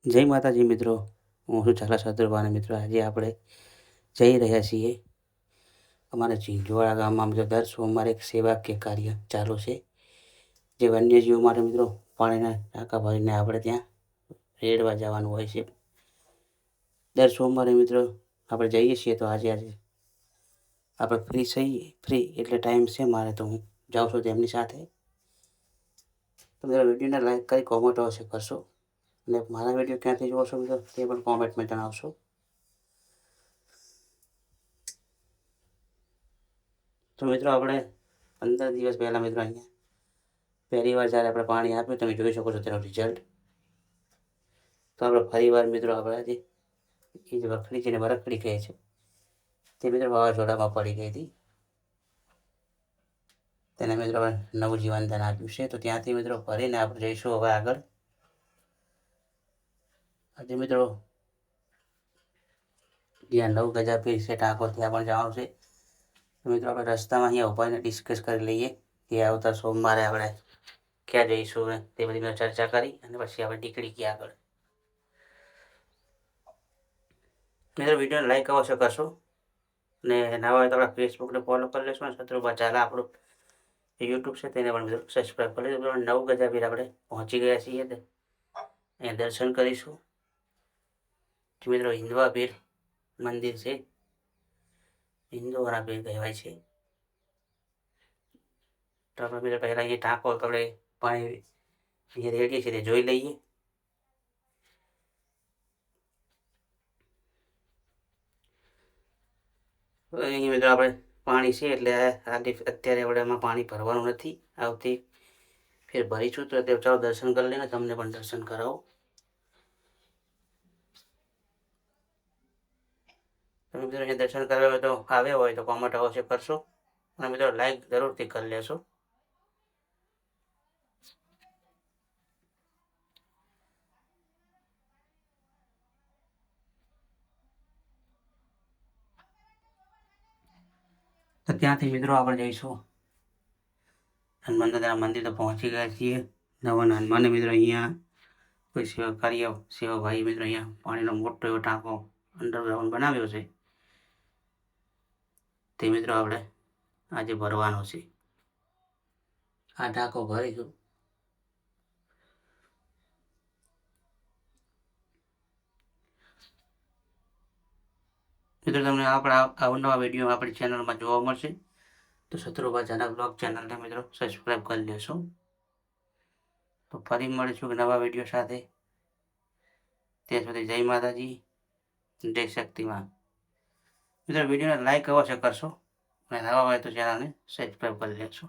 જય માતાજી મિત્રો, હું છું ઝાલા શત્રુભાઈ મિત્રો. આજે આપણે જઈ રહ્યા છીએ અમારા ઝીંઝુવાડા ગામમાં. મિત્રો દર સોમવારે એક સેવાકીય કાર્ય ચાલુ છે, જે વન્યજીવો માટે મિત્રો પાણીના ટાંકા ભરીને આપણે ત્યાં રેડવા જવાનું હોય છે. દર સોમવારે મિત્રો આપણે જઈએ છીએ. તો આજે આપણે ફ્રી એટલે ટાઈમ છે મારે, તો હું જાઉં છું તેમની સાથે. તો મિત્રો વિડીયોને લાઈક કરી કોમેન્ટ અવશ્ય કરશો, અને મારા વિડીયો ક્યાંથી જોશો મિત્રો તે પણ કોમેન્ટમાં જણાવશો. તો મિત્રો આપણે 15 દિવસ પહેલાં મિત્રો અહીંયા પહેલી વાર જ્યારે આપણે પાણી આપ્યું, તમે જોઈ શકો છો તેનો રિઝલ્ટ. તો આપણે ફરીવાર મિત્રો આપણે આજે એ જ વખડી જેને વરખડી કહે છે તે મિત્રો વાવાઝોડામાં પડી ગઈ હતી. તેને મિત્રો આપણે નવું જીવનદાન આપ્યું છે. તો ત્યાંથી મિત્રો ફરીને આપણે જઈશું હવે આગળ. આજે મિત્રો જ્યાં 9 ગજા છે ટાંકો, ત્યાં પણ જવાનું છે. તો મિત્રો આપણે રસ્તામાં અહીંયા ઉભાને ડિસ્કસ કરી લઈએ કે આવતા સોમવારે આપણે ક્યાં જઈશું ને તે બધી મેં ચર્ચા કરી, અને પછી આપણે નીકળી ગયા આગળ. મિત્રો વિડીયોને લાઈક અવશ્ય કરશો, અને નવા હોય તો આપણા ફેસબુકને ફોલો કરી લેશો, અને શત્રુભા ઝાલા આપણું યુટ્યુબ છે તેને પણ મિત્રો સબસ્ક્રાઈબ કરી લેજો. 9 ગજા આપણે પહોંચી ગયા છીએ. અહીંયા દર્શન કરીશું. મિત્રો હિન્દવા પીર મંદિર છે, હિન્દુઓના પીર કહેવાય છે. તો આપણે મિત્રો પહેલાં અહીંયા ટાંકો આપણે પાણી અહીંયા રેડીએ છીએ તે જોઈ લઈએ. અહીંયા મિત્રો આપણે પાણી છે એટલે અત્યારે આપણે એમાં પાણી ભરવાનું નથી, આવતી ફેર ભરીશું. તો અત્યારે ચાલો દર્શન કરી લઈને તમને પણ દર્શન કરાવો. તમે મિત્રો અહીંયા દર્શન કરવા હોય તો આવ્યા હોય તો કોમેન્ટ અવશ્ય કરશો, અને મિત્રો લાઈક જરૂરથી કરી લેશો. તો ત્યાંથી મિત્રો આપણે જઈશું હનુમાન દાદાના મંદિર. તો પહોંચી ગયા છીએ. નવા હનુમાન મિત્રો અહીંયા કોઈ સેવાભાઈ મિત્રો અહીંયા પાણીનો મોટો એવો ટાંકો અંડરગ્રાઉન્ડ બનાવ્યો છે, તે મિત્રો આપણે આજે ભરવાનો છે. આ ટાંકો ભરીશું. મિત્રો તમને આપણા અવનવા વિડીયો આપણી ચેનલમાં જોવા મળશે. તો શત્રુભા ઝાલા બ્લોગ ચેનલને મિત્રો સબસ્ક્રાઈબ કરી લેશો. તો ફરી મળીશું નવા વિડીયો સાથે. ત્યાં સુધી જય માતાજી, જય શક્તિમાં. મિત્રો વિડીયોને લાઈક અવશ્ય કરશો, અને નવા હોય તો ચેનલને સબસ્ક્રાઈબ કરી લેશો.